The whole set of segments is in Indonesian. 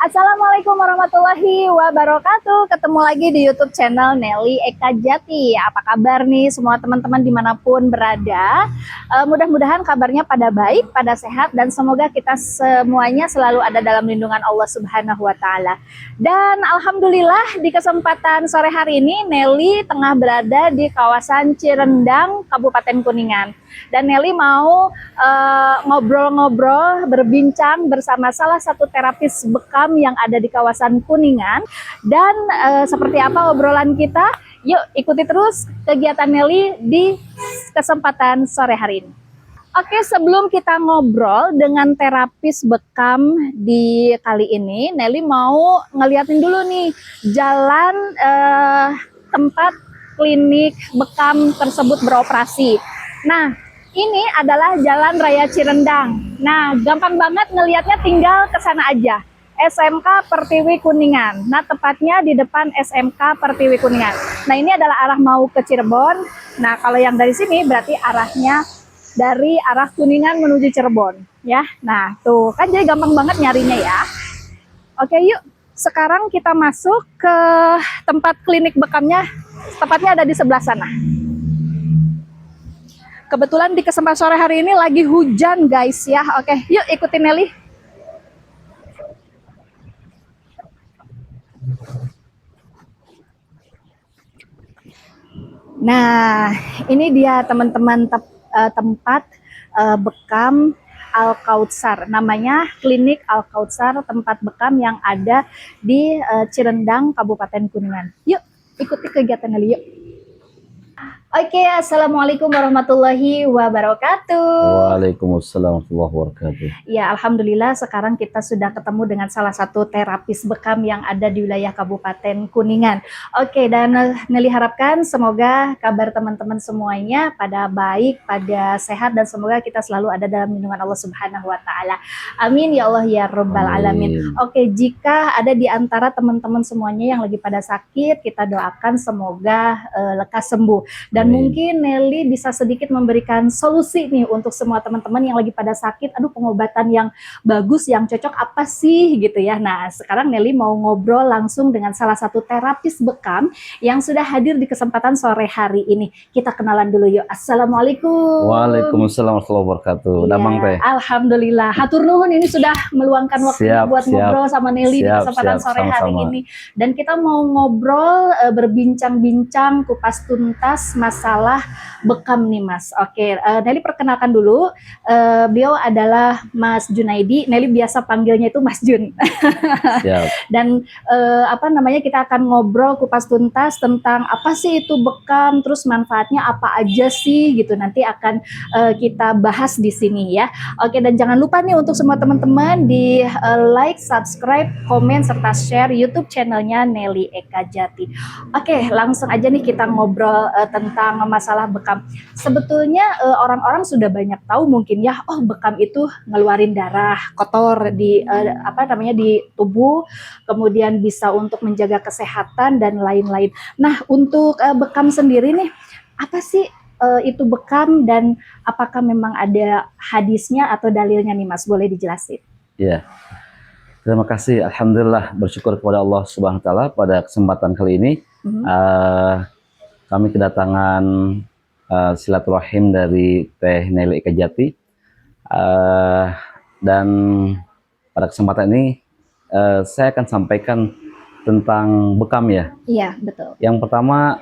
Assalamualaikum warahmatullahi wabarakatuh. Ketemu lagi di YouTube channel Nelly Eka Jati. Apa kabar nih semua teman-teman dimanapun berada? Mudah-mudahan kabarnya pada baik, pada sehat, dan semoga kita semuanya selalu ada dalam lindungan Allah Subhanahu wa Ta'ala. Dan alhamdulillah di kesempatan sore hari ini Nelly tengah berada di kawasan Cirendang, Kabupaten Kuningan. Dan Nelly mau ngobrol-ngobrol, berbincang bersama salah satu terapis bekam yang ada di kawasan Kuningan. Dan seperti apa obrolan kita? Yuk ikuti terus kegiatan Nelly di kesempatan sore hari ini. Oke, sebelum kita ngobrol dengan terapis bekam di kali ini, Nelly mau ngeliatin dulu nih jalan tempat klinik bekam tersebut beroperasi. Nah, ini adalah Jalan Raya Cirendang. Nah, gampang banget ngelihatnya, tinggal ke sana aja. SMK Pertiwi Kuningan. Nah, tepatnya di depan SMK Pertiwi Kuningan. Nah, ini adalah arah mau ke Cirebon. Nah, kalau yang dari sini berarti arahnya dari arah Kuningan menuju Cirebon, ya. Nah, tuh kan jadi gampang banget nyarinya ya. Oke, yuk. Sekarang kita masuk ke tempat klinik bekamnya. Tepatnya ada di sebelah sana. Kebetulan di kesempatan sore hari ini lagi hujan guys ya. Oke, yuk ikutin Nelly. Nah, ini dia teman-teman tempat bekam Al-Kautsar. Namanya Klinik Al-Kautsar, tempat bekam yang ada di Cirendang, Kabupaten Kuningan. Yuk, ikuti kegiatan Nelly yuk. Oke, assalamualaikum warahmatullahi wabarakatuh. Waalaikumsalam warahmatullahi wabarakatuh. Ya, alhamdulillah sekarang kita sudah ketemu dengan salah satu terapis bekam yang ada di wilayah Kabupaten Kuningan. Oke, dan Nelly harapkan semoga kabar teman-teman semuanya pada baik, pada sehat, dan semoga kita selalu ada dalam lindungan Allah Subhanahu wa Ta'ala. Amin ya Allah ya Rabbal alamin. Oke, jika ada di antara teman-teman semuanya yang lagi pada sakit, kita doakan semoga lekas sembuh. Dan mungkin Nelly bisa sedikit memberikan solusi nih untuk semua teman-teman yang lagi pada sakit. Aduh, pengobatan yang bagus, yang cocok apa sih gitu ya. Nah, sekarang Nelly mau ngobrol langsung dengan salah satu terapis bekam yang sudah hadir di kesempatan sore hari ini. Kita kenalan dulu yuk. Assalamualaikum. Waalaikumsalam warahmatullahi wabarakatuh. Ya, Teh. alhamdulillah. Hatur nuhun, ini sudah meluangkan waktunya buat ngobrol sama Nelly di kesempatan sore hari ini. Dan kita mau ngobrol, berbincang-bincang kupas tuntas masalah bekam nih Mas. Oke, Nelly perkenalkan dulu, beliau adalah Mas Junaidi. Nelly biasa panggilnya itu Mas Jun. Siap. Dan apa namanya, kita akan ngobrol kupas tuntas tentang apa sih itu bekam, terus manfaatnya apa aja sih gitu. Nanti akan kita bahas di sini ya. Oke, dan jangan lupa nih untuk semua teman-teman di like, subscribe, komen, serta share YouTube channelnya Nelly Eka Jati. Oke, langsung aja nih kita ngobrol tentang masalah bekam. Sebetulnya orang-orang sudah banyak tahu mungkin ya, oh bekam itu ngeluarin darah kotor di apa namanya, di tubuh, kemudian bisa untuk menjaga kesehatan dan lain-lain. Nah, untuk bekam sendiri nih, apa sih itu bekam dan apakah memang ada hadisnya atau dalilnya nih Mas? Boleh dijelasin? Ya. Terima kasih. Alhamdulillah, bersyukur kepada Allah Subhanahu wa Ta'ala pada kesempatan kali ini. Kami kedatangan silaturahim dari Teh Nelly Eka Jati, dan pada kesempatan ini saya akan sampaikan tentang bekam ya. Iya, betul. Yang pertama,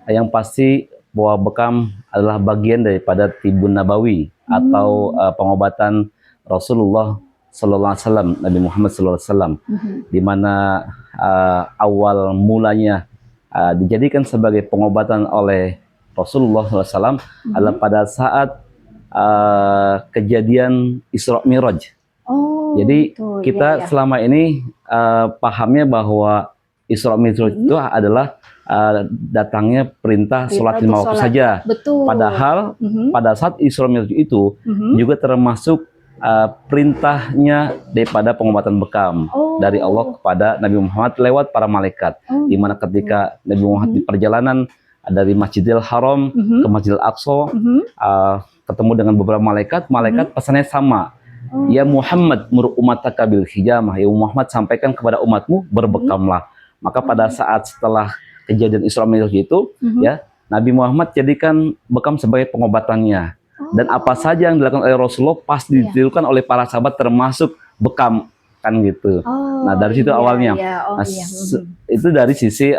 yang pasti bahwa bekam adalah bagian daripada tibun nabawi atau pengobatan Rasulullah Sallallahu Alaihi Wasallam, Nabi Muhammad Sallallahu Alaihi Wasallam, di mana awal mulanya dijadikan sebagai pengobatan oleh Rasulullah SAW adalah pada saat kejadian Isra Mi'raj. Oh, jadi betul. Kita selama ini pahamnya bahwa Isra Mi'raj itu adalah datangnya perintah sholat 5 waktu saja. Betul. Padahal pada saat Isra Mi'raj itu juga termasuk perintahnya daripada pengobatan bekam dari Allah kepada Nabi Muhammad lewat para malaikat. Di mana ketika Nabi Muhammad di perjalanan dari Masjidil Haram ke Masjidil Aqsa, ketemu dengan beberapa malaikat, pesannya sama. Ya Muhammad mur umataka bil hijamah, ya Muhammad sampaikan kepada umatmu berbekamlah. Maka pada saat setelah kejadian Isra Mi'raj itu, ya Nabi Muhammad jadikan bekam sebagai pengobatannya. Dan apa saja yang dilakukan oleh Rasulullah pasti ditirukan oleh para sahabat termasuk bekam kan gitu. Nah dari situ awalnya. Itu dari sisi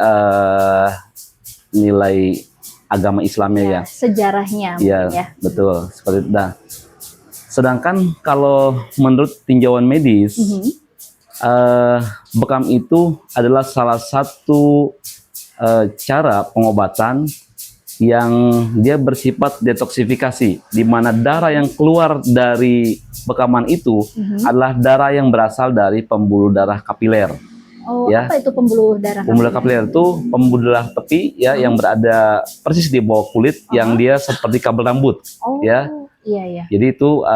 nilai agama Islamnya ya. Sejarahnya. Ya betul seperti itu. Nah, sedangkan kalau menurut tinjauan medis, bekam itu adalah salah satu cara pengobatan yang dia bersifat detoksifikasi, di mana darah yang keluar dari bekaman itu adalah darah yang berasal dari pembuluh darah kapiler. Apa itu pembuluh darah? Pembuluh darah kapiler itu pembuluh darah tepi ya yang berada persis di bawah kulit yang dia seperti kabel rambut. Iya. Jadi itu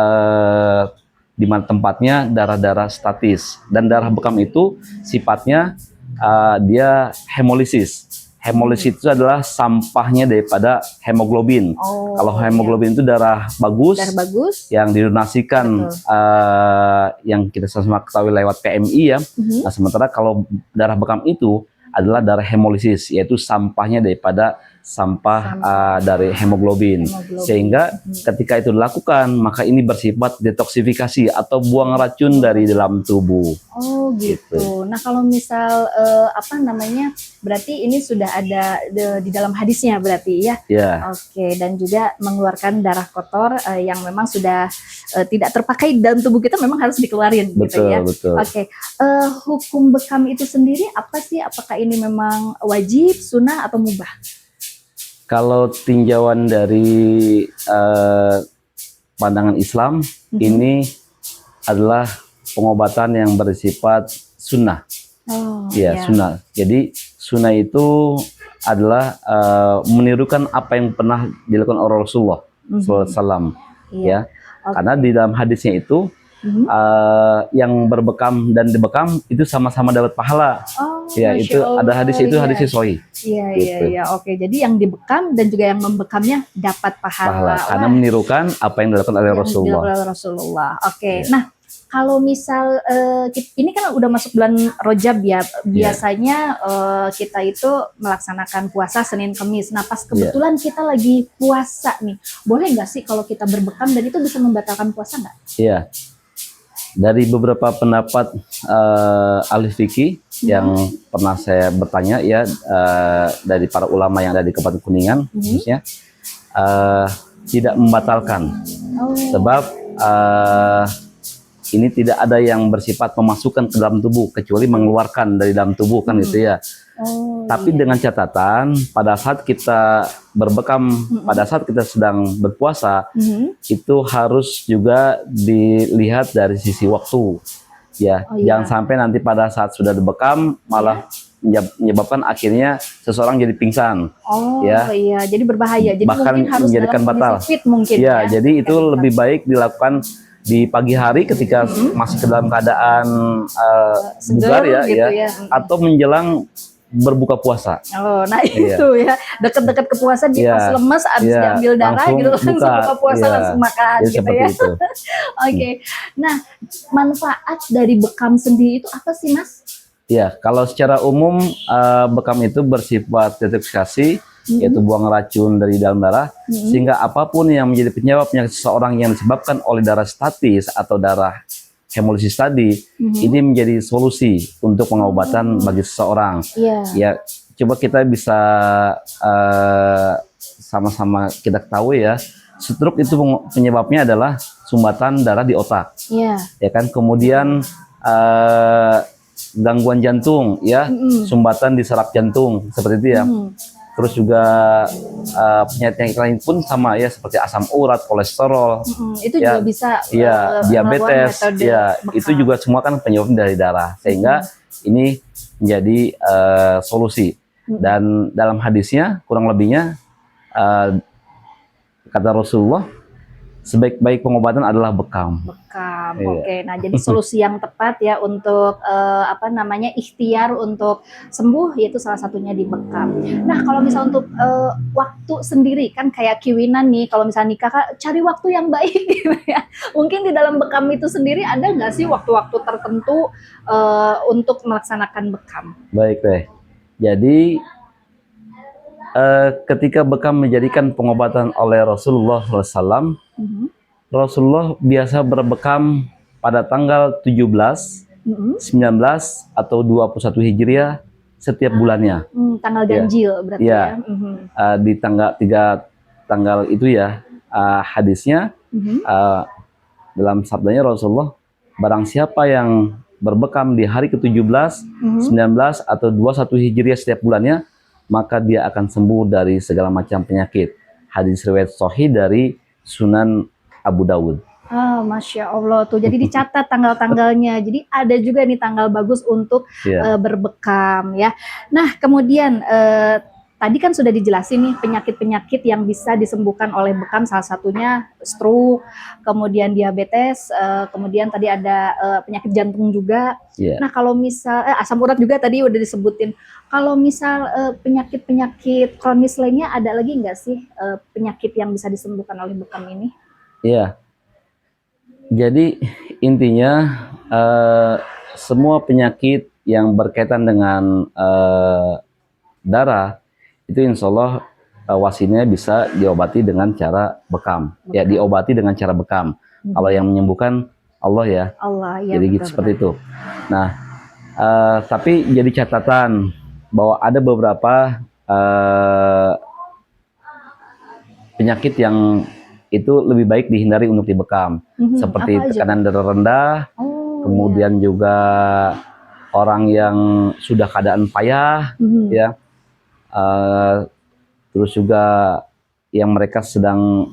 di mana tempatnya darah-darah statis, dan darah bekam itu sifatnya dia hemolisis. Hemolisis itu adalah sampahnya daripada hemoglobin. Kalau hemoglobin itu darah bagus yang didonasikan yang kita sama ketahui lewat PMI ya. Nah, sementara kalau darah bekam itu adalah darah hemolisis, yaitu sampahnya daripada sampah dari hemoglobin. Sehingga ketika itu dilakukan, maka ini bersifat detoksifikasi atau buang racun dari dalam tubuh. Gitu. Nah kalau misal berarti ini sudah ada di dalam hadisnya berarti ya? Oke, dan juga mengeluarkan darah kotor yang memang sudah tidak terpakai dalam tubuh kita, memang harus dikeluarin gitu ya? Betul. Oke, hukum bekam itu sendiri apa sih? Apakah ini memang wajib, sunnah, atau mubah? Kalau tinjauan dari pandangan Islam, ini adalah pengobatan yang bersifat sunnah. Sunnah. Jadi sunnah itu adalah menirukan apa yang pernah dilakukan oleh Rasulullah SAW. Ya, karena di dalam hadisnya itu yang berbekam dan dibekam itu sama-sama dapat pahala. Itu ada hadis itu hadisnya sahih. Iya. Oke, jadi yang dibekam dan juga yang membekamnya dapat pahala. Karena menirukan apa yang dilakukan oleh Rasulullah. Oke. Nah, kalau misal ini kan udah masuk bulan Rajab ya, biasanya kita itu melaksanakan puasa Senin Kemis. Nah pas kebetulan kita lagi puasa nih, boleh nggak sih kalau kita berbekam dan itu bisa membatalkan puasa nggak? Iya, dari beberapa pendapat ahli fikih yang pernah saya bertanya ya, dari para ulama yang ada di Kabupaten Kuningan khususnya, tidak membatalkan. Sebab ini tidak ada yang bersifat memasukkan ke dalam tubuh kecuali mengeluarkan dari dalam tubuh kan gitu ya. Tapi dengan catatan pada saat kita berbekam, pada saat kita sedang berpuasa, itu harus juga dilihat dari sisi waktu ya. Jangan sampai nanti pada saat sudah berbekam malah menyebabkan akhirnya seseorang jadi pingsan. Jadi berbahaya. Jadi bahkan mungkin harus menjadikan batal. Fit mungkin ya. Jadi itu lebih baik dilakukan di pagi hari ketika masih ke dalam keadaan bugar ya, atau menjelang berbuka puasa. Itu ya, dekat-dekat ke puasa dia pas lemes habis diambil darah gitu langsung buka puasa langsung makan gitu ya. Oke. Nah, manfaat dari bekam sendiri itu apa sih, Mas? Ya, kalau secara umum bekam itu bersifat detoksifikasi, yaitu buang racun dari dalam darah, sehingga apapun yang menjadi penyebabnya seseorang yang disebabkan oleh darah statis atau darah hemolisis tadi, ini menjadi solusi untuk pengobatan bagi seseorang. Ya, coba kita bisa sama-sama kita ketahui ya, stroke itu penyebabnya adalah sumbatan darah di otak. Ya kan, kemudian gangguan jantung ya, sumbatan di saraf jantung seperti itu ya. Terus juga penyakit lain pun sama ya, seperti asam urat, kolesterol. Itu juga bisa diabetes ya, itu juga semua kan penyebab dari darah, sehingga ini menjadi solusi. Dan dalam hadisnya kurang lebihnya kata Rasulullah, sebaik-baik pengobatan adalah bekam. Bekam. Iya. Oke. Nah, jadi solusi yang tepat ya untuk apa namanya ikhtiar untuk sembuh yaitu salah satunya di bekam. Nah, kalau misal untuk waktu sendiri kan kayak Kiwinan nih, kalau misalnya nikah Kak, cari waktu yang baik gitu ya. Mungkin di dalam bekam itu sendiri ada nggak sih waktu-waktu tertentu untuk melaksanakan bekam? Baik deh. Jadi ketika bekam menjadikan pengobatan oleh Rasulullah SAW, Mhm. Rasulullah biasa berbekam pada tanggal 17, Mhm. 19 atau 21 Hijriah setiap bulannya. Tanggal Ya. ganjil berarti Ya. ya. Mhm. Di tanggal 3 tanggal itu ya, hadisnya Mhm. dalam sabdanya Rasulullah, barang siapa yang berbekam di hari ke-17, Mhm. 19 atau 21 Hijriah setiap bulannya, maka dia akan sembuh dari segala macam penyakit. Hadis riwayat sahih dari Sunan Abu Dawud. Ah, Masya Allah tuh. Jadi dicatat tanggal-tanggalnya. Jadi ada juga nih tanggal bagus untuk Ya, berbekam ya. Nah, kemudian tadi kan sudah dijelasin nih penyakit-penyakit yang bisa disembuhkan oleh bekam, salah satunya stroke, kemudian diabetes, kemudian tadi ada penyakit jantung juga. ya. Nah, kalau misal asam urat juga tadi udah disebutin. Kalau misal penyakit-penyakit kronis lainnya ada lagi nggak sih penyakit yang bisa disembuhkan oleh bekam ini? Iya. Jadi intinya semua penyakit yang berkaitan dengan darah itu insya Allah wasinnya bisa diobati dengan cara bekam. Ya, diobati dengan cara bekam. Kalau yang menyembuhkan Allah ya. Allah ya. Jadi gitu, seperti itu. Nah, tapi jadi catatan bahwa ada beberapa penyakit yang itu lebih baik dihindari untuk dibekam, seperti Apa aja tekanan darah rendah, Oh, kemudian juga orang yang sudah keadaan payah, Mhm. ya, terus juga yang mereka sedang,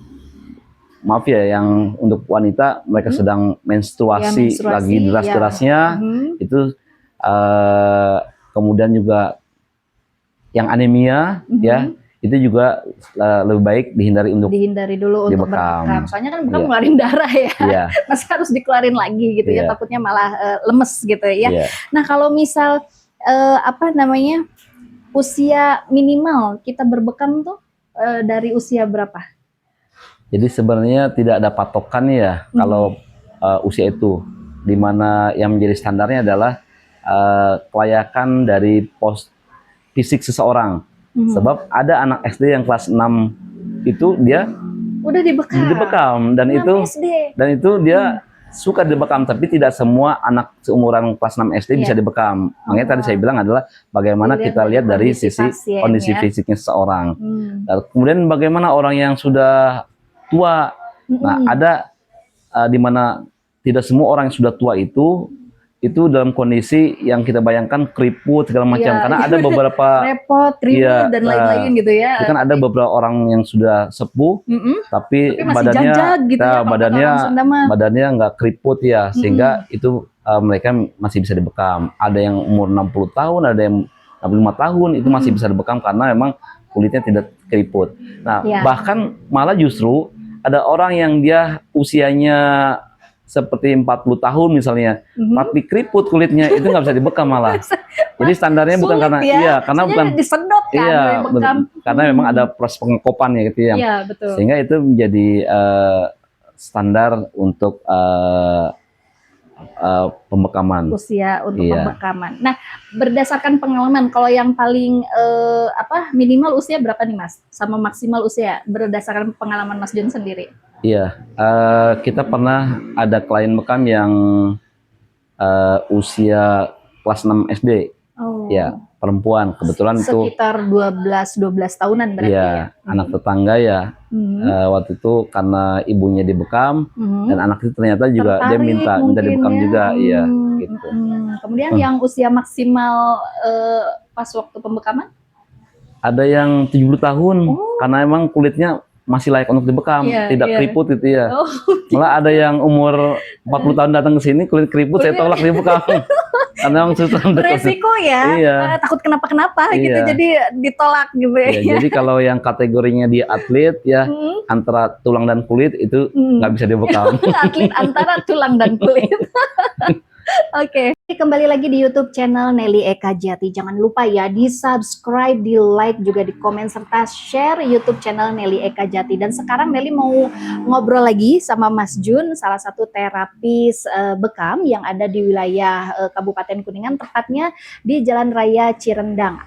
maaf ya, yang untuk wanita mereka sedang menstruasi, Ya, menstruasi, lagi deras-derasnya, Mhm. itu kemudian juga yang anemia, ya, itu juga lebih baik dihindari untuk Dihindari dulu untuk dibekam. berbekam. Soalnya kan bekam Iya. ngeluarin darah ya. Iya, Masa harus dikeluarin lagi gitu ya, Iya. takutnya malah lemes gitu ya. iya. Nah, kalau misal apa namanya? Usia minimal kita berbekam tuh dari usia berapa? Jadi sebenarnya tidak ada patokan ya kalau usia itu, dimana yang menjadi standarnya adalah kelayakan dari fisik seseorang. Sebab ada anak SD yang kelas 6 itu dia Udah dibekam. dan 6 itu SD. dia suka dibekam, tapi tidak semua anak seumuran kelas 6 SD bisa dibekam. Makanya tadi saya bilang adalah bagaimana Dilihat kita dari lihat dari kondisi sisi pasien, kondisi ya. fisiknya seseorang. Hmm. Lalu kemudian bagaimana orang yang sudah tua. Nah, ada di mana tidak semua orang yang sudah tua itu dalam kondisi yang kita bayangkan keriput segala macam, Iya, karena ada beberapa repot, ribut Iya, dan lain-lain gitu ya. itu kan ada beberapa orang yang sudah sepuh tapi Tapi masih badannya jag-jag gitu ya, kalau kata orang Sunda mah. badannya nggak keriput ya, sehingga itu mereka masih bisa dibekam. Ada yang umur 60 tahun, ada yang 65 tahun itu masih bisa dibekam karena memang kulitnya tidak keriput. Nah, Iya. bahkan malah justru ada orang yang dia usianya seperti 40 tahun misalnya, tapi keriput kulitnya, itu nggak bisa dibekam malah. Jadi standarnya bukan Sulit karena ya. karena Soalnya bukan disedot kan iya, dari bekam. karena memang ada proses pengekopan ya gitu ya. Iya, betul. Sehingga itu menjadi standar untuk pembekaman. Usia untuk Iya. pembekaman. Nah, berdasarkan pengalaman, kalau yang paling minimal usia berapa nih Mas? Sama maksimal usia berdasarkan pengalaman Mas Jun sendiri? Iya, kita pernah ada klien bekam yang usia kelas 6 SD. Oh. Ya, perempuan. Kebetulan itu Sekitar 12 tahunan berarti ya. anak tetangga ya. Waktu itu karena ibunya dibekam dan anak itu ternyata juga dia Tertarik minta mungkin dibekam ya. juga, iya gitu. Kemudian yang usia maksimal pas waktu pembekaman? Ada yang 70 tahun karena emang kulitnya masih layak untuk dibekam, Iya, tidak iya. keriput gitu ya. Oh, Malah ada yang umur 40 tahun datang ke sini kulit keriput, saya tolak dibekam. Karena memang susah untuk Beresiko ya, Iya. takut kenapa-kenapa gitu, Iya. jadi ditolak gitu ya. Ya, jadi kalau yang kategorinya dia atlet ya Mm, antara tulang dan kulit itu mm. nggak bisa dibekam. Atlet antara tulang dan kulit. Oke, kembali lagi di YouTube channel Nelly Eka Jati. Jangan lupa ya di subscribe, di like, juga di komen serta share YouTube channel Nelly Eka Jati. Dan sekarang Nelly mau ngobrol lagi sama Mas Jun, salah satu terapis bekam yang ada di wilayah Kabupaten Kuningan, tepatnya di Jalan Raya Cirendang,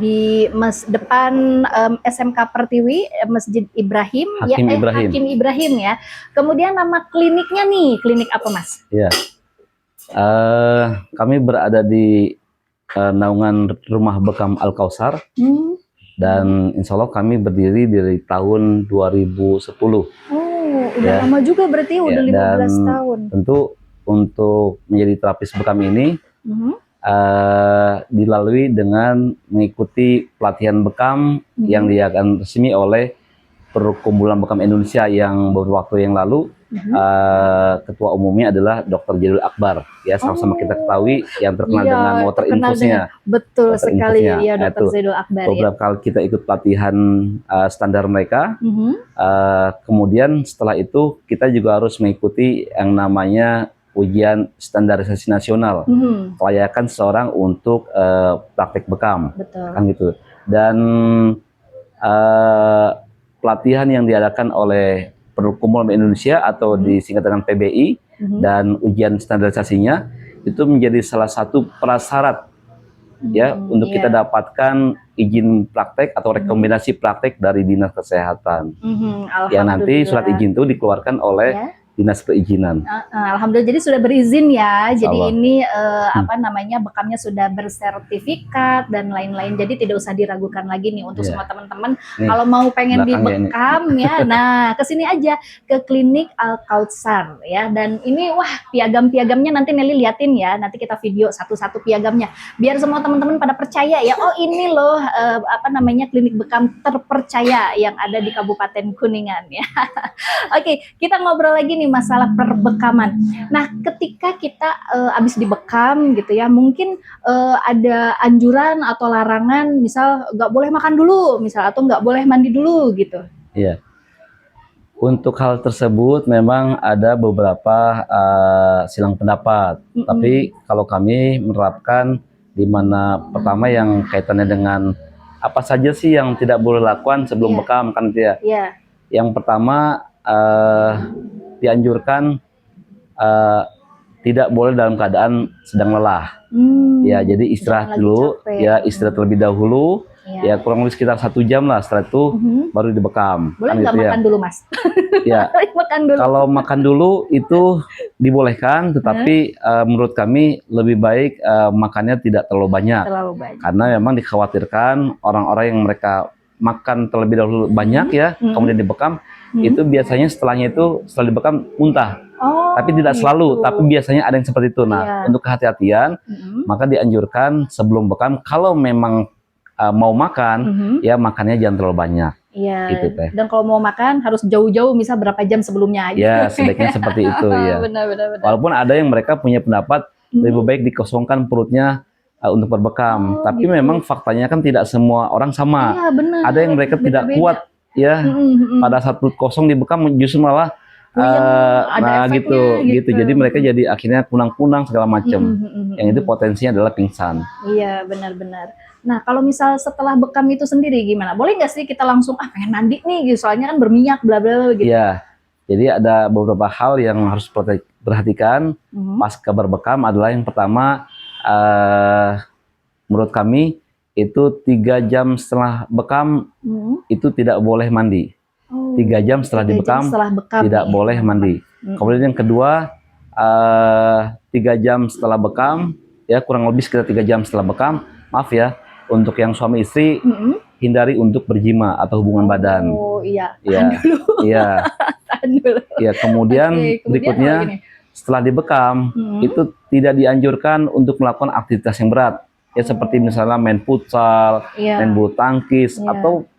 di depan SMK Pertiwi, Masjid Ibrahim, Hakim Ibrahim. Hakim Ibrahim ya. Kemudian nama kliniknya nih, klinik apa Mas? Ya. Kami berada di naungan Rumah Bekam Al Kausar dan insya Allah kami berdiri dari tahun 2010. Oh, udah lama juga berarti, udah 15 tahun. Tentu untuk menjadi terapis bekam ini dilalui dengan mengikuti pelatihan bekam yang diadakan resmi oleh Perkumpulan Bekam Indonesia yang beberapa waktu yang lalu. Ketua umumnya adalah Dr. Jadul Akbar ya, sama-sama kita ketahui yang terkenal dengan water infusnya. Betul sekali ya, Dr. Jadul Akbar. Beberapa kali kita ikut pelatihan standar mereka. Kemudian setelah itu kita juga harus mengikuti yang namanya ujian standarisasi nasional kelayakan seseorang untuk praktek bekam. Betul. Kan gitu. Dan pelatihan yang diadakan oleh Perkumpulan Indonesia atau disingkat dengan PBI dan ujian standarisasinya itu menjadi salah satu prasyarat ya untuk kita dapatkan izin praktek atau rekomendasi praktek dari Dinas Kesehatan. Yang nanti surat izin itu dikeluarkan oleh Dinas Perizinan. Alhamdulillah, jadi sudah berizin ya. Jadi ini apa namanya, bekamnya sudah bersertifikat dan lain-lain. Jadi tidak usah diragukan lagi nih untuk semua teman-teman. Kalau mau pengen dibekam ya, nah kesini aja ke klinik Al Kausar ya. Dan ini wah, piagam-piagamnya nanti Nelly liatin ya. Nanti kita video satu-satu piagamnya. Biar semua teman-teman pada percaya ya. Oh ini loh apa namanya, klinik bekam terpercaya yang ada di Kabupaten Kuningan ya. Oke, kita ngobrol lagi nih masalah perbekaman. Nah, ketika kita habis dibekam gitu ya, mungkin ada anjuran atau larangan, misal nggak boleh makan dulu, misal, atau nggak boleh mandi dulu gitu. Iya. Untuk hal tersebut memang ada beberapa silang pendapat. Tapi kalau kami menerapkan di mana pertama yang kaitannya dengan apa saja sih yang tidak boleh lakukan sebelum bekam kan itu ya. Yang pertama dianjurkan tidak boleh dalam keadaan sedang lelah. Ya, jadi istirahat dulu, ya istirahat terlebih dahulu. Ya kurang lebih sekitar 1 jam lah, setelah itu baru dibekam. Boleh nggak makan dulu Mas? Ya, makan dulu. Kalau makan dulu itu dibolehkan, tetapi menurut kami lebih baik makannya tidak terlalu banyak. Karena memang dikhawatirkan orang-orang yang mereka makan terlebih dahulu banyak ya, kemudian dibekam, itu biasanya setelah dibekam muntah. Tapi tidak selalu, tapi biasanya ada yang seperti itu. Nah, untuk kehati-hatian, maka dianjurkan sebelum bekam, kalau memang mau makan, ya makannya jangan terlalu banyak. Iya. Gitu, Dan kalau mau makan harus jauh-jauh, misal berapa jam sebelumnya aja. Ya, sebaiknya seperti itu ya. Benar. Walaupun ada yang mereka punya pendapat lebih baik dikosongkan perutnya untuk berbekam. Tapi memang faktanya kan tidak semua orang sama. Iya, benar. Ada yang mereka tidak kuat ya. Pada saat perut kosong dibekam justru malah nah gitu. Jadi mereka jadi akhirnya kunang-kunang segala macam. Yang itu potensinya adalah pingsan. Iya, benar-benar. Nah, kalau misal setelah bekam itu sendiri gimana? Boleh nggak sih kita langsung pengen mandi nih gitu, soalnya kan berminyak bla bla gitu. Iya. Jadi ada beberapa hal yang harus perhatikan pasca berbekam. Adalah yang pertama, menurut kami itu 3 jam setelah bekam itu tidak boleh mandi. 3 jam setelah dibekam tidak boleh mandi. Kemudian yang kedua, 3 jam setelah bekam, ya kurang lebih sekitar 3 jam setelah bekam, maaf ya, untuk yang suami istri hindari untuk berjima atau hubungan badan. Oh iya. Iya. Kemudian berikutnya setelah dibekam itu tidak dianjurkan untuk melakukan aktivitas yang berat. Ya seperti misalnya main futsal, main bulu tangkis atau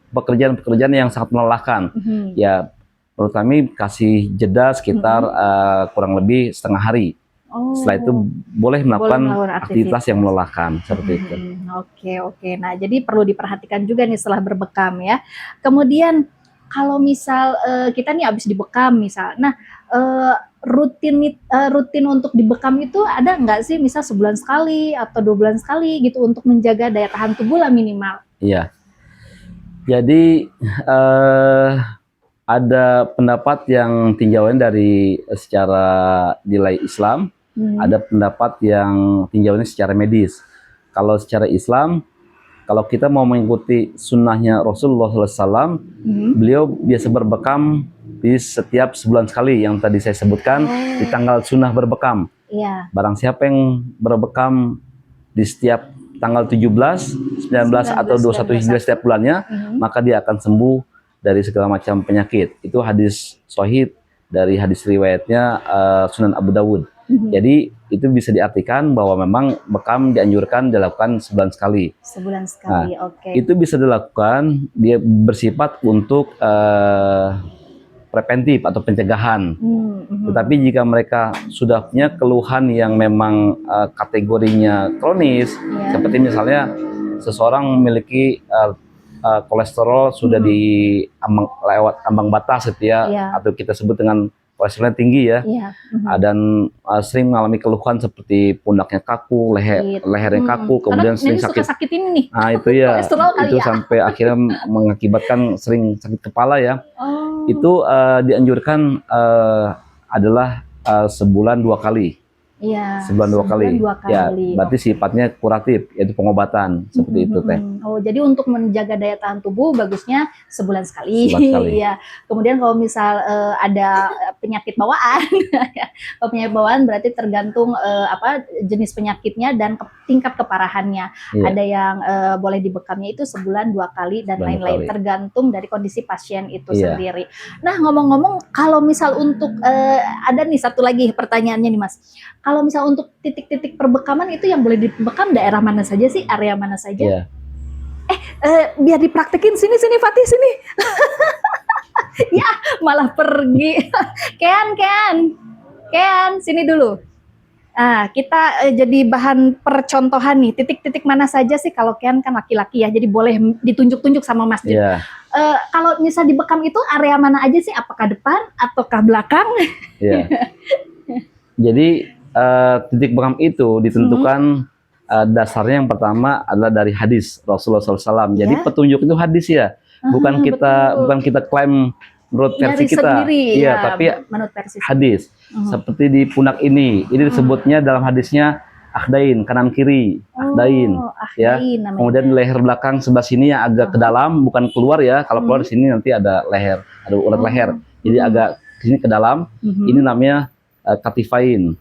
pekerjaan-pekerjaan yang sangat melelahkan. Ya menurut kami kasih jeda sekitar kurang lebih setengah hari Oh, Setelah itu boleh melakukan melakukan aktivitas yang melelahkan seperti itu. aktivitas. Yang melakukan Boleh melakukan aktivitas yang aktivitas. melelahkan seperti itu. Oke, oke. Nah, jadi perlu diperhatikan juga nih setelah berbekam ya. Kemudian kalau misal kita nih habis dibekam misal, nah rutin untuk dibekam itu ada nggak sih, misal sebulan sekali atau 2 bulan sekali gitu untuk menjaga daya tahan tubuh lah minimal. Iya. Jadi ada pendapat yang tinjauan dari secara nilai Islam, ada pendapat yang tinjauannya secara medis. Kalau secara Islam, kalau kita mau mengikuti sunnahnya Rasulullah SAW, beliau biasa berbekam di setiap sebulan sekali yang tadi saya sebutkan di tanggal sunnah berbekam. Iya. Barang siapa yang berbekam di setiap tanggal 17, 19 atau 21 Hijriah setiap bulannya, maka dia akan sembuh dari segala macam penyakit. Itu hadis sahih dari hadis riwayatnya Sunan Abu Dawud. Jadi itu bisa diartikan bahwa memang bekam dianjurkan dilakukan sebulan sekali. Sebulan sekali, oke. Itu bisa dilakukan, dia bersifat untuk preventif atau pencegahan. Tetapi jika mereka sudah punya keluhan yang memang kategorinya kronis, seperti misalnya seseorang memiliki kolesterol sudah di lewat ambang batas gitu ya, atau kita sebut dengan kolesterolnya tinggi ya, dan sering mengalami keluhan seperti pundaknya kaku, lehernya kaku, kemudian sering sakit ini nih. Nah itu ya, itu sampai akhirnya mengakibatkan sering sakit kepala ya. Itu dianjurkan adalah sebulan 2 kali. Iya, sebulan 2 kali. Ya, berarti sifatnya kuratif, yaitu pengobatan seperti itu teh. Oh, jadi untuk menjaga daya tahan tubuh bagusnya sebulan sekali. Sebulan sekali. Iya. Kemudian kalau misal ada penyakit bawaan, kalau penyakit bawaan berarti tergantung jenis penyakitnya dan tingkat keparahannya. Iya. Ada yang boleh dibekamnya itu sebulan 2 kali dan lain-lain, tergantung dari kondisi pasien itu sendiri. Nah, ngomong-ngomong, kalau misal untuk ada nih satu lagi pertanyaannya nih Mas. Kalau misal untuk titik-titik perbekaman itu yang boleh dibekam daerah mana saja sih, area mana saja? Biar dipraktekin, sini Fatih sini. Ya, malah pergi. Kean, sini dulu. Nah, kita jadi bahan percontohan nih, titik-titik mana saja sih, kalau Kean kan laki-laki ya, jadi boleh ditunjuk-tunjuk sama masjid. Kalau misal dibekam itu area mana aja sih, apakah depan ataukah belakang? Jadi titik bekam itu ditentukan dasarnya yang pertama adalah dari hadis Rasulullah SAW. Jadi petunjuk itu hadis ya, bukan kita klaim menurut versi kita. Tapi menurut versi hadis. Seperti di pundak ini disebutnya dalam hadisnya akhdain, kanan kiri, akhdain. Kemudian di leher belakang sebelah sini yang agak ke dalam, bukan keluar ya. Kalau keluar di sini nanti ada leher, ada urat leher. Jadi agak sini ke dalam. Ini namanya katifain.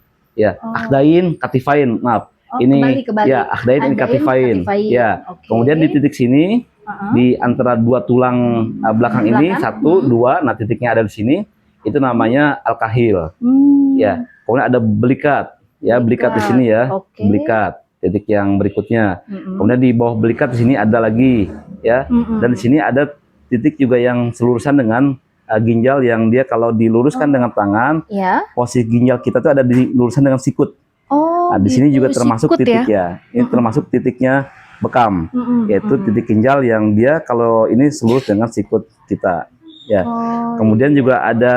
Akhdain, katifain, maaf. Ini kebalik. Ya, akhdain, ini katifain. Ya. Kemudian di titik sini di antara 2 tulang belakang ini, 1, 2, nah titiknya ada di sini. Itu namanya al-kahil. Ya. Kemudian ada belikat. Ya, belikat di sini ya. Belikat. Titik yang berikutnya. Kemudian di bawah belikat di sini ada lagi, ya. Dan di sini ada titik juga yang selurusan dengan ginjal yang dia kalau diluruskan dengan tangan, posisi ginjal kita tuh ada di lurusan dengan sikut. Nah, di sini juga termasuk titik ya. Ini termasuk titiknya bekam, yaitu titik ginjal yang dia kalau ini selurus dengan sikut kita. Ya. Kemudian juga ada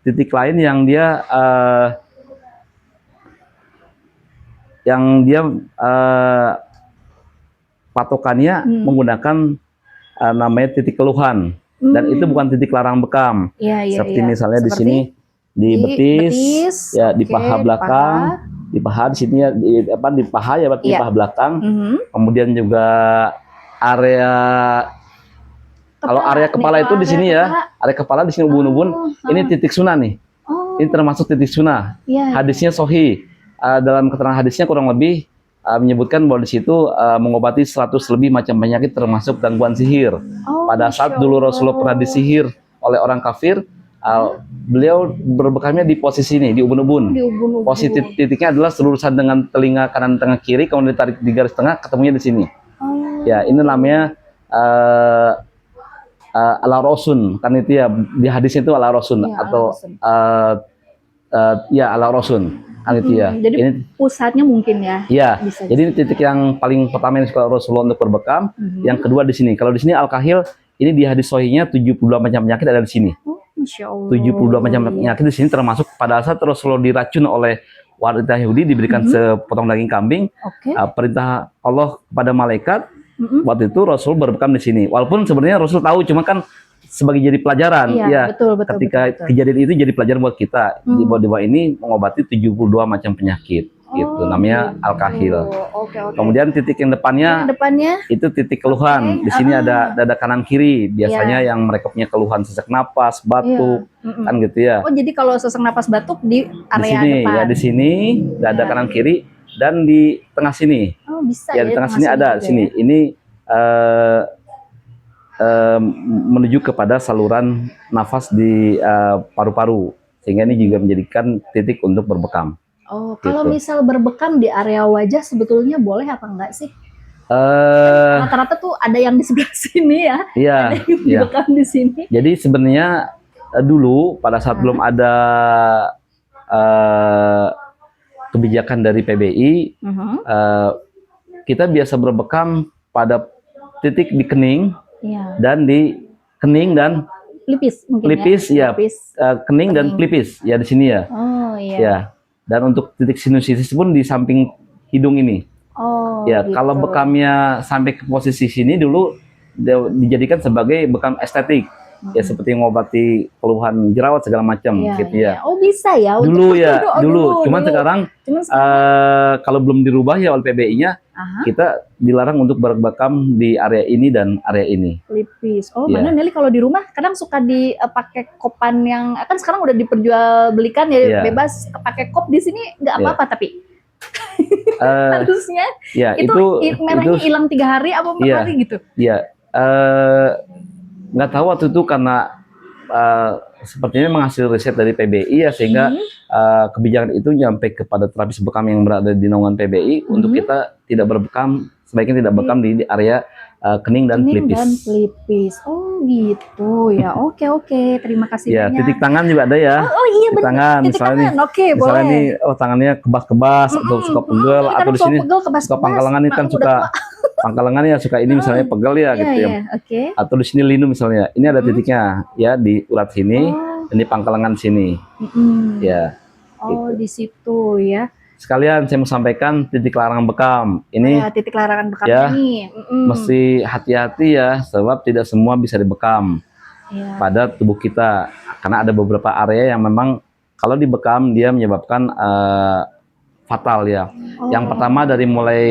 titik lain yang dia patokannya menggunakan namanya titik keluhan. Dan itu bukan titik larang bekam. Seperti misalnya di sini di betis, ya di paha belakang, di paha di sini ya di paha ya berarti di paha belakang. Kemudian juga area kalau area kepala itu di sini ya, area kepala di sini ubun-ubun. Ini titik sunnah nih. Ini termasuk titik sunnah. Hadisnya sahih. Dalam keterangan hadisnya kurang lebih menyebutkan bahwa di situ mengobati 100 lebih macam penyakit termasuk gangguan sihir. Pada saat dulu Rasulullah pernah disihir oleh orang kafir, beliau berbekamnya di posisi ini, di ubun-ubun. Posisi titiknya adalah selurusan dengan telinga kanan tengah kiri, kemudian ditarik di garis tengah, ketemunya di sini. Ya, ini namanya ala rosun, kan itu ya di hadisnya itu ala rosun atau Ya ala Rasul kan gitu ya. Jadi Ini pusatnya mungkin ya. ya. Bisa. Jadi ini titik yang paling pertama yang disukai Rasulullah untuk berbekam. Yang kedua di sini. Kalau di sini Al-Kahil ini di hadis sahihnya 72 macam penyakit ada di sini. Oh, Masya Allah. 72 macam Iya. penyakit di sini termasuk pada saat Rasulullah diracun oleh wanita Yahudi diberikan sepotong daging kambing. Oke. Perintah Allah kepada malaikat Mm-mm. waktu itu Rasul berbekam di sini. Walaupun sebenarnya Rasul tahu, cuma kan sebagai jadi pelajaran Iya, ya. betul, Ketika betul. kejadian itu jadi pelajaran buat kita. Di bawah ini mengobati 72 macam penyakit gitu. Namanya Al-Kahil. Oke. Kemudian titik yang depannya Yang depannya. itu titik keluhan. Di sini ada dada kanan kiri. Biasanya yang mereka punya keluhan sesak napas, batuk, kan gitu ya. Oh, jadi kalau sesak napas batuk di Di area sini depan. ya, di sini dada kanan kiri dan di tengah sini. Oh, bisa Ya di tengah sini ada juga sini. ya? Ini menuju kepada saluran nafas di paru-paru, sehingga ini juga menjadikan titik untuk berbekam. Oh, kalau Gitu. misal berbekam di area wajah sebetulnya boleh apa enggak sih? Rata-rata tuh ada yang di sebelah sini ya, Iya, ada yang iya. berbekam di sini. Jadi sebenarnya dulu pada saat belum ada kebijakan dari PBI, kita biasa berbekam pada titik di kening Iya. dan di kening dan Pelipis mungkin pelipis ya, Pelipis. kening dan pelipis ya di sini ya. Oh iya. Ya. Dan untuk titik sinusitis pun di samping hidung ini. Oh. Ya, gitu. kalau bekamnya sampai ke posisi sini dulu dijadikan sebagai bekam estetik. Ya seperti mengobati keluhan jerawat segala macam Iya, gitu iya. ya. Oh bisa ya. Dulu untuk- ya, Oh, dulu. Cuman dulu. sekarang Cuman sekarang. kalau belum dirubah ya oleh PBI-nya, Aha, kita dilarang untuk berbekam di area ini dan area ini. pelipis. Oh, Iya. mana Nelly kalau di rumah kadang suka dipakai kopan yang kan sekarang udah diperjualbelikan ya, Iya. bebas pakai kop di sini nggak apa-apa tapi harusnya Ya itu merahnya itu hilang 3 hari apa 4 Iya. hari gitu. ya nggak tahu waktu itu karena sepertinya memang hasil riset dari PBI ya, sehingga kebijakan itu nyampe kepada terapis bekam yang berada di naungan PBI untuk kita tidak berbekam, sebaiknya tidak bekam di area kening dan Kening pelipis. dan pelipis. Oh gitu ya. Oke. Terima kasih Ya, banyak. titik tangan juga ada ya. Oh iya Titik benar. tangan, Titik misalnya tangan. Oke, misalnya boleh. nih, oh tangannya kebas-kebas atau suka pegel, atau di sini suka pangkalangan ini kan suka pangkalangan ya suka ini misalnya pegel ya gitu ya. Iya, oke. Atau di sini linu misalnya. Ini ada titiknya ya di urat sini Oh. dan di pangkalangan sini. Ya. Oh, di situ ya. Sekalian saya mau sampaikan titik larangan bekam. Ini Ya, titik larangan bekam ya, ini. mesti hati-hati ya, sebab tidak semua bisa dibekam Ya. pada tubuh kita. Karena ada beberapa area yang memang kalau dibekam dia menyebabkan fatal ya. Yang pertama dari mulai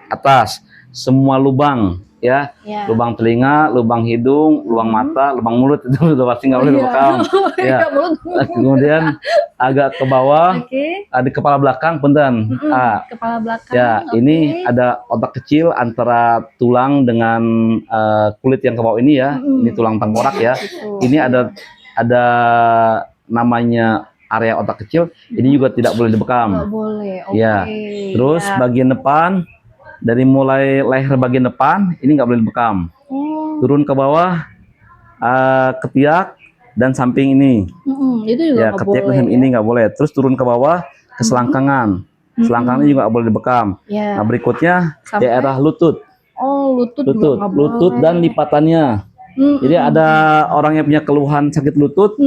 atas, semua lubang ya, Ya. lubang telinga, lubang hidung, lubang mata, lubang mulut itu udah pasti nggak boleh dibekam. Ya. Kemudian agak ke bawah, Oke. di kepala belakang, punten. Kepala belakang. Ya, oke. ini ada otak kecil antara tulang dengan kulit yang ke bawah ini ya. Ini tulang tengkorak ya. Gitu. Ini ada namanya area otak kecil. Ini juga tidak boleh dibekam. Nggak boleh. Oke. Ya. Terus Ya. bagian depan, dari mulai leher bagian depan ini nggak boleh dibekam. Oh. Turun ke bawah, ketiak dan samping ini. Itu juga Ya, nggak ketiak dan boleh. samping ini nggak boleh. Terus turun ke bawah ke selangkangan. Selangkangan juga nggak boleh dibekam. Ya. Nah, berikutnya Sampai- daerah lutut, Oh, lutut juga nggak lutut boleh. dan lipatannya. Jadi ada orang yang punya keluhan sakit lutut,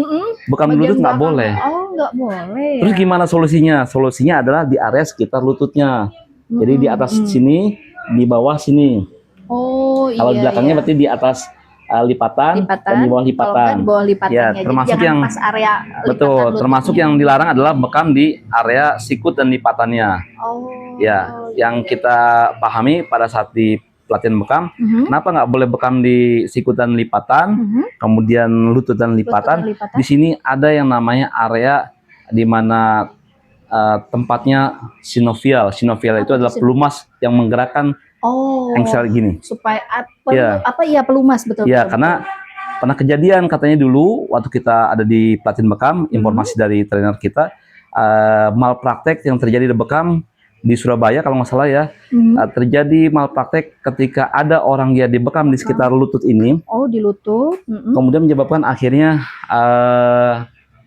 bekam di Bagian lutut nggak belakang. boleh. Oh, nggak boleh. Terus gimana solusinya? Solusinya adalah di area sekitar lututnya. Jadi di atas sini, di bawah sini. Oh, Kalau di belakangnya berarti di atas lipatan, dan di bawah Kalau lipatan. nggak di bawah lipatannya. Ya, Jadi termasuk jangan yang pas area betul, lipatan termasuk lututnya. yang dilarang adalah bekam di area sikut dan lipatannya. Oh. Ya, yang kita pahami pada saat di pelatihan bekam, Mhm. kenapa nggak boleh bekam di sikut dan lipatan, kemudian lutut dan lipatan. Lutut dan lipatan. Di sini ada yang namanya area di mana tempatnya sinovial. Sinovial itu adalah pelumas yang menggerakkan Oh. engsel gini. Supaya Ya. pelumas betul. Ya, betul, karena pernah kejadian katanya dulu waktu kita ada di pelatihan bekam, informasi dari trainer kita, malpraktek yang terjadi di bekam di Surabaya kalau nggak salah ya, terjadi malpraktek ketika ada orang yang dibekam di sekitar lutut ini, Oh, di lutut. kemudian menyebabkan akhirnya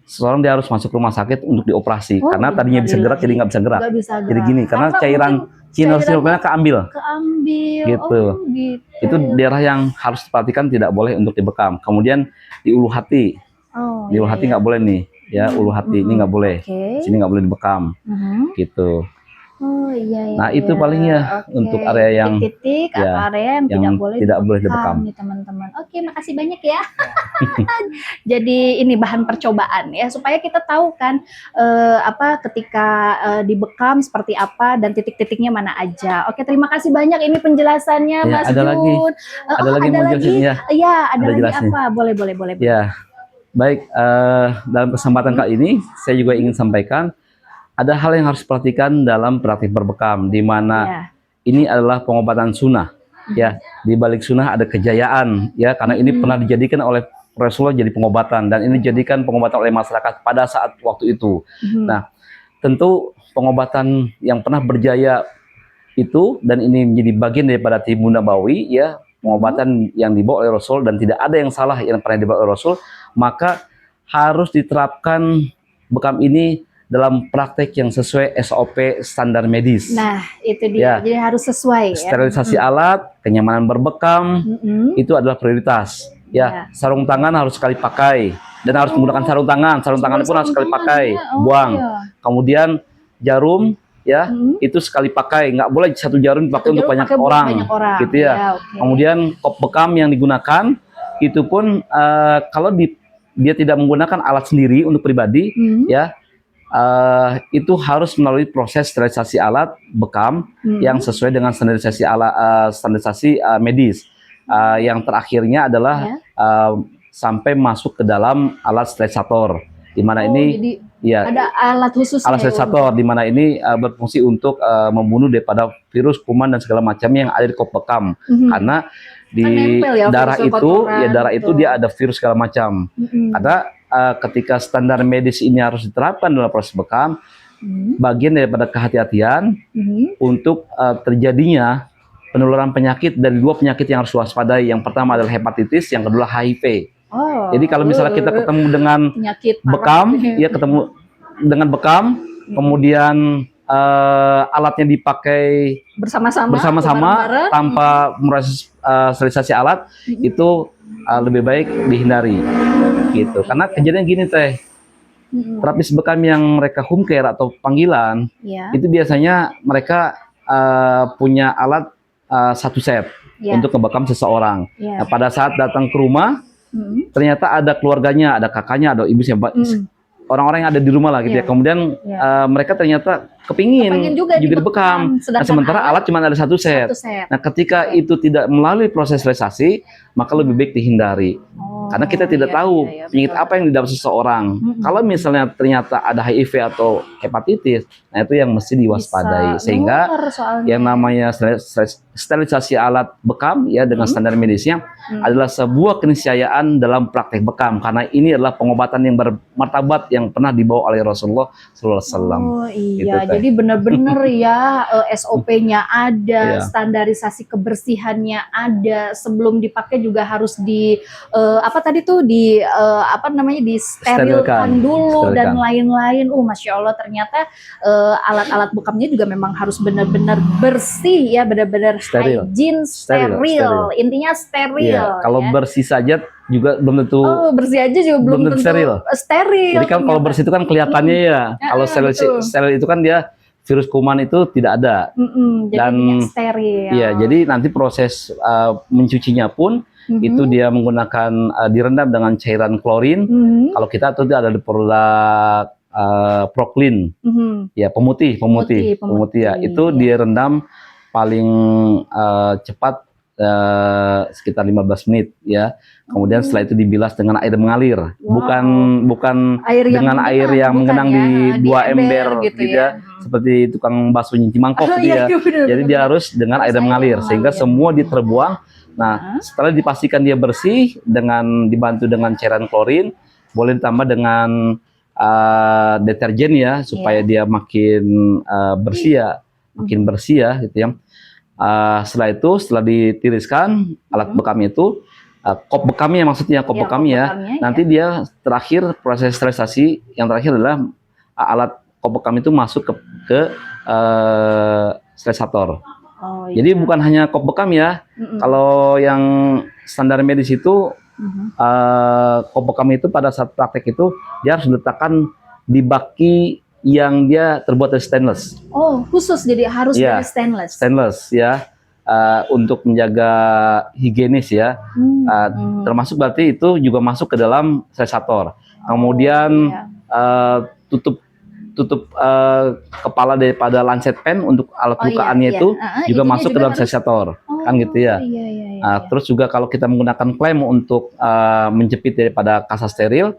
seseorang dia harus masuk rumah sakit untuk dioperasi Oh, karena tadinya bisa gerak jadi nggak bisa gerak. Nggak bisa Jadi gerak. gini, karena cairan mungkin sinyal-sinyalnya keambil. Gitu. Oh, gitu. Itu daerah yang harus diperhatikan, tidak boleh untuk dibekam. Kemudian di ulu hati, Oh, di ulu iya, hati iya. nggak boleh nih, ya ulu hati ini nggak boleh. Oke. Sini nggak boleh dibekam, gitu. Oh, iya, iya. Nah, itu iya. paling ya Oke. untuk area yang titik-titik ya, atau area yang tidak boleh dibekam nih, teman-teman. Oke, makasih banyak ya. Jadi ini bahan percobaan ya supaya kita tahu kan apa ketika dibekam seperti apa dan titik-titiknya mana aja. Oke, terima kasih banyak ini penjelasannya, Ya, Mas ada Jun. lagi. Ada lagi mau jelasin, ya. Iya, ada lagi jelasnya. apa? Boleh. Ya, baik. Dalam kesempatan kali ini saya juga ingin sampaikan ada hal yang harus diperhatikan dalam praktik berbekam, di mana Ya. ini adalah pengobatan sunnah. Ya, di balik sunnah ada kejayaan, ya, karena ini pernah dijadikan oleh Rasulullah jadi pengobatan, dan ini dijadikan pengobatan oleh masyarakat pada saat waktu itu. Nah, tentu pengobatan yang pernah berjaya itu, dan ini menjadi bagian daripada Tibbun Nabawi, ya, pengobatan yang dibawa oleh Rasul, dan tidak ada yang salah yang pernah dibawa oleh Rasul, maka harus diterapkan bekam ini dalam praktek yang sesuai SOP standar medis. Nah, itu Ya. dia. Jadi harus sesuai ya. Sterilisasi alat, kenyamanan berbekam, itu adalah prioritas. Ya, sarung tangan harus sekali pakai dan harus menggunakan sarung tangan. Sarung tangan pun harus sekali pakai, buang. Kemudian jarum, ya, itu sekali pakai, nggak boleh satu jarum dipakai untuk banyak orang, gitu ya. Kemudian kop bekam yang digunakan itu pun kalau dia tidak menggunakan alat sendiri untuk pribadi, ya, itu harus melalui proses sterilisasi alat bekam yang sesuai dengan standarisasi alat standarisasi medis. Yang terakhirnya adalah sampai masuk ke dalam alat sterilisator, di mana ini jadi ya ada alat khusus. alat sterilisator di mana ini berfungsi untuk membunuh daripada virus, kuman dan segala macam yang ada di kop bekam. Karena di ya, darah itu, ya darah gitu. itu dia ada virus segala macam. Karena ketika standar medis ini harus diterapkan dalam proses bekam, bagian daripada kehati-hatian untuk terjadinya penularan penyakit dari dua penyakit yang harus waspadai. Yang pertama adalah hepatitis, yang kedua HIV. Jadi kalau misalnya kita ketemu dengan bekam, ya ketemu dengan bekam, kemudian alatnya dipakai bersama-sama tanpa proses sterilisasi alat, itu lebih baik dihindari, gitu. Karena kejadian gini teh, terapis bekam yang mereka home care atau panggilan, itu biasanya mereka punya alat satu set untuk ngebekam seseorang. Nah, pada saat datang ke rumah, ternyata ada keluarganya, ada kakaknya, ada ibunya, orang-orang yang ada di rumah lah, gitu ya. Kemudian mereka ternyata kepingin juga dibekam. Nah, sementara alat cuma ada satu set. Nah, ketika itu tidak melalui proses sterilisasi, maka lebih baik dihindari. Karena kita tidak tahu penyakit apa yang didapat seseorang. Kalau misalnya ternyata ada HIV atau hepatitis, nah itu yang mesti diwaspadai. Sehingga yang namanya sterilisasi alat bekam, ya, dengan standar medisnya adalah sebuah keniscayaan dalam praktek bekam. Karena ini adalah pengobatan yang bermartabat yang pernah dibawa oleh Rasulullah SAW. Oh iya, gitu, jadi benar-benar ya SOP-nya ada, standarisasi kebersihannya ada, sebelum dipakai juga harus di apa tadi tuh di apa namanya disterilkan dulu dan lain-lain. Masya Allah, ternyata alat-alat bekamnya juga memang harus benar-benar bersih ya, benar-benar hygiene, steril. Intinya steril. Kalau bersih saja juga belum tentu. Bersih aja juga belum tentu steril. Jadi kan kalau bersih itu kan kelihatannya ya. Kalau steril itu kan dia virus kuman itu tidak ada. Dan steril. Ya, jadi nanti proses mencucinya pun itu dia menggunakan direndam dengan cairan klorin. Kalau kita itu ada di produk Proclean, ya pemutih ya, itu direndam paling cepat sekitar 15 menit ya. Kemudian setelah itu dibilas dengan air mengalir, bukan air dengan air yang menggenang di dua ember gitu ya, seperti tukang bakso nyuci mangkok gitu ya. Jadi dia harus dengan air mengalir sehingga semua diterbuang. Nah, setelah dipastikan dia bersih dengan dibantu dengan cairan klorin, boleh ditambah dengan deterjen ya, supaya dia makin bersih ya, gitu ya. Setelah itu, setelah ditiriskan alat bekam itu, kop bekamnya, maksudnya kop Ya, bekamnya ya. bekamnya, Nanti dia terakhir proses sterilisasi yang terakhir adalah alat kop bekam itu masuk ke sterilisator. Oh, Jadi iya. bukan hanya kop bekam ya. Mm-mm. Kalau yang standar medis itu Mhm. kop bekam itu pada saat praktek itu dia harus diletakkan di baki yang dia terbuat dari stainless. Oh, khusus jadi harus Iya, dari stainless. Stainless ya, untuk menjaga higienis ya. Termasuk berarti itu juga masuk ke dalam sterilisator. Kemudian iya. tutup kepala daripada lancet pen untuk alat Oh, iya, bukaannya iya. itu juga Itunya masuk ke juga dalam harus. sterilisator, kan gitu ya. Iya, iya, iya. Terus juga kalau kita menggunakan klem untuk menjepit daripada kasa steril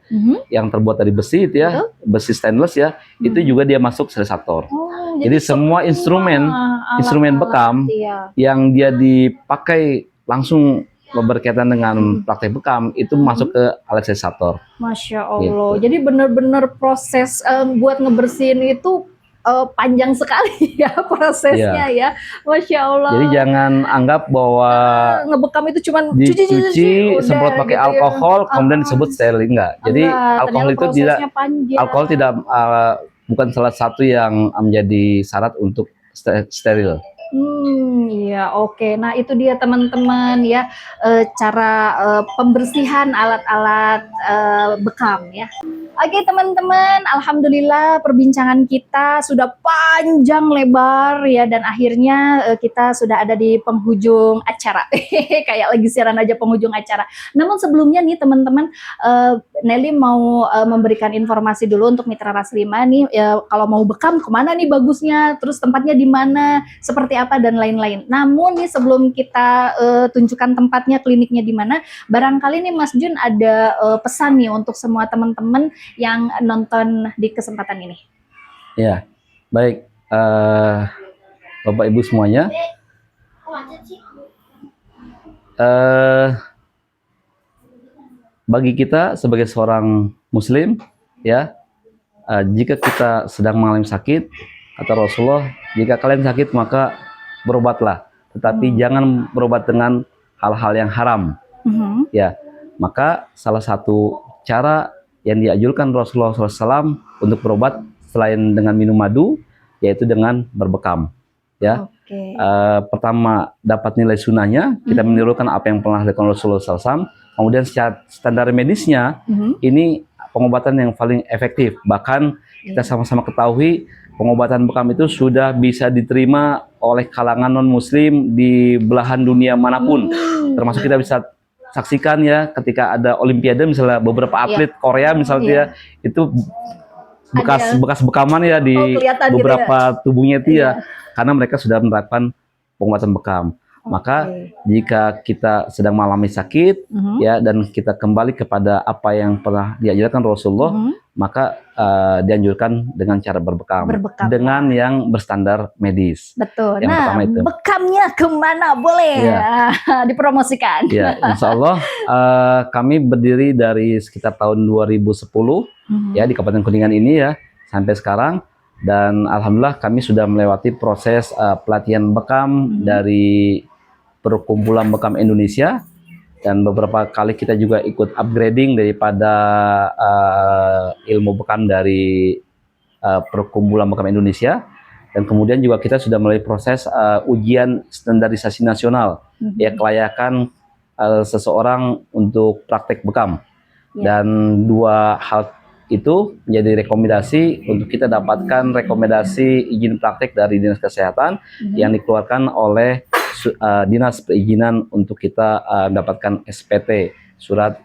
yang terbuat dari besi itu ya, Betul. besi stainless ya, itu juga dia masuk sterilisator. Oh, Jadi semua instrumen alat-alat, bekam iya. yang dia dipakai langsung berkaitan dengan praktek bekam itu masuk ke alat sterilisator. Masya Allah. Gitu. Jadi benar-benar proses buat ngebersihin itu panjang sekali ya prosesnya ya. Masya Allah. Jadi jangan anggap bahwa ngebekam itu cuman dicuci, udah, semprot pakai gitu ya. alkohol, kemudian disebut steril, enggak. Jadi alkohol itu tidak, panjang. alkohol tidak bukan salah satu yang menjadi syarat untuk steril. Iya, oke. Nah, itu dia teman-teman ya, cara pembersihan alat-alat bekam ya. Oke teman-teman, alhamdulillah perbincangan kita sudah panjang lebar ya, dan akhirnya kita sudah ada di penghujung acara. Kayak lagi siaran aja penghujung acara. Namun sebelumnya nih teman-teman, Nelly mau memberikan informasi dulu untuk Mitra Raslima nih, kalau mau bekam kemana nih bagusnya, terus tempatnya di mana, seperti apa dan lain-lain. Namun nih sebelum kita tunjukkan tempatnya, kliniknya di mana, barangkali nih Mas Jun ada pesan nih untuk semua teman-teman yang nonton di kesempatan ini. Ya, baik, Bapak Ibu semuanya. Bagi kita sebagai seorang Muslim, ya, jika kita sedang mengalami sakit, kata Rasulullah, jika kalian sakit maka berobatlah, tetapi jangan berobat dengan hal-hal yang haram. Ya, maka salah satu cara yang dianjurkan Rasulullah SAW untuk berobat selain dengan minum madu, yaitu dengan berbekam. Ya, pertama dapat nilai sunnahnya, kita menirukan apa yang pernah dilakukan Rasulullah SAW. Kemudian secara standar medisnya, ini pengobatan yang paling efektif. Bahkan kita sama-sama ketahui pengobatan bekam itu sudah bisa diterima oleh kalangan non-Muslim di belahan dunia manapun. Termasuk kita bisa saksikan ya ketika ada Olimpiade misalnya, beberapa atlet Korea misalnya ya, itu bekas bekaman ya di beberapa tubuhnya itu ya, karena mereka sudah menerapkan pengobatan bekam. Maka jika kita sedang mengalami sakit ya, dan kita kembali kepada apa yang pernah diajarkan Rasulullah, maka dianjurkan dengan cara berbekam dengan yang berstandar medis. Betul. Yang nah, itu. Bekamnya kemana boleh dipromosikan? Ya, insya Allah kami berdiri dari sekitar tahun 2010 ya di Kabupaten Kuningan ini ya sampai sekarang, dan alhamdulillah kami sudah melewati proses pelatihan bekam dari Perkumpulan Bekam Indonesia, dan beberapa kali kita juga ikut upgrading daripada ilmu bekam dari Perkumpulan Bekam Indonesia, dan kemudian juga kita sudah melalui proses ujian standarisasi nasional ya kelayakan seseorang untuk praktek bekam, dan dua hal itu menjadi rekomendasi untuk kita dapatkan rekomendasi izin praktek dari Dinas Kesehatan yang dikeluarkan oleh Dinas Perizinan untuk kita mendapatkan SPT, surat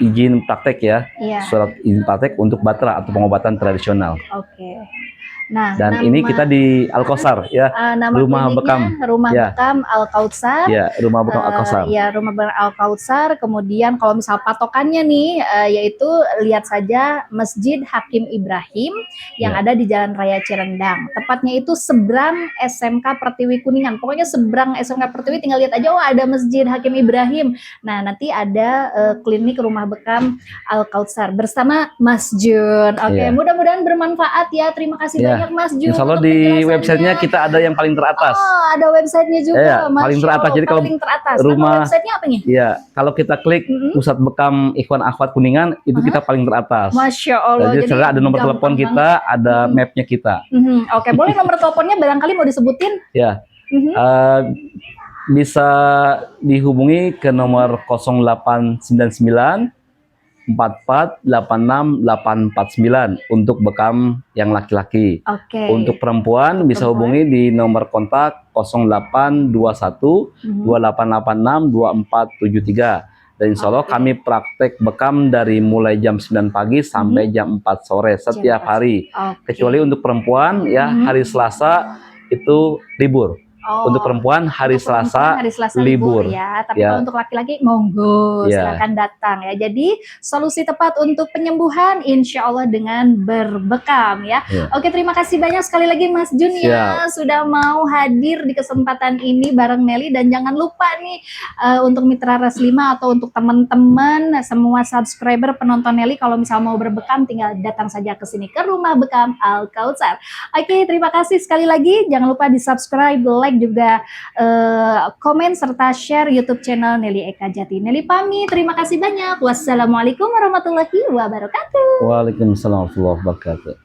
izin praktek ya, surat izin praktek untuk batra atau pengobatan tradisional. Nah, dan ini kita di Al-Kausar ya, rumah bekam Al-Kausar. Ya, rumah bekam Al-Kausar. Ya, rumah bekam Al-Kausar. Kemudian kalau misal patokannya nih, yaitu lihat saja Masjid Hakim Ibrahim yang ada di Jalan Raya Cirendang. Tepatnya itu seberang SMK Pertiwi Kuningan. Pokoknya seberang SMK Pertiwi, tinggal lihat aja, oh ada Masjid Hakim Ibrahim. Nah, nanti ada klinik rumah bekam Al-Kausar bersama Mas Jun. Mudah-mudahan mudah-mudahan bermanfaat ya. Terima kasih Ya. banyak Mas Jun. Insya Allah untuk di penjelasannya. websitenya kita ada yang paling teratas. Oh, ada websitenya juga. Ya, Masya paling teratas. Allah, Jadi kalau paling teratas. rumah- Nama websitenya apa nih? Iya, kalau kita klik Mm-mm. Pusat Bekam Ikhwan Akhwat Kuningan, itu kita paling teratas. Masya Allah. Jadi sebenarnya ada nomor gampang telepon kita, ada mapnya kita. Oke, boleh nomor teleponnya barangkali mau disebutin? Ya, Mhm. bisa dihubungi ke nomor 0899 44 86 849 untuk bekam yang laki-laki. Oke. Untuk perempuan bisa Perempuan. hubungi di nomor kontak 0821 2886 2473. Dan insya Allah Oke. kami praktek bekam dari mulai jam 9 pagi sampai jam 4 sore setiap 4 hari. Oke. Kecuali untuk perempuan ya hari Selasa itu libur. Oh, Untuk perempuan hari untuk perempuan hari Selasa libur ya. Tapi Ya. kalau untuk laki-laki monggo Ya. silakan datang ya. Jadi solusi tepat untuk penyembuhan insya Allah dengan berbekam ya. Ya. Oke, terima kasih banyak sekali lagi Mas Jun ya sudah mau hadir di kesempatan ini bareng Nelly, dan jangan lupa nih untuk Mitra Ras 5 atau untuk teman-teman semua subscriber penonton Nelly, kalau misal mau berbekam tinggal datang saja ke sini ke Rumah Bekam Al Kautsar. Oke, terima kasih sekali lagi. Jangan lupa di subscribe, like, juga komen serta share YouTube channel Nelly Eka Jati. Nelly pamit, terima kasih banyak. Wassalamualaikum warahmatullahi wabarakatuh. Waalaikumsalam warahmatullahi wabarakatuh.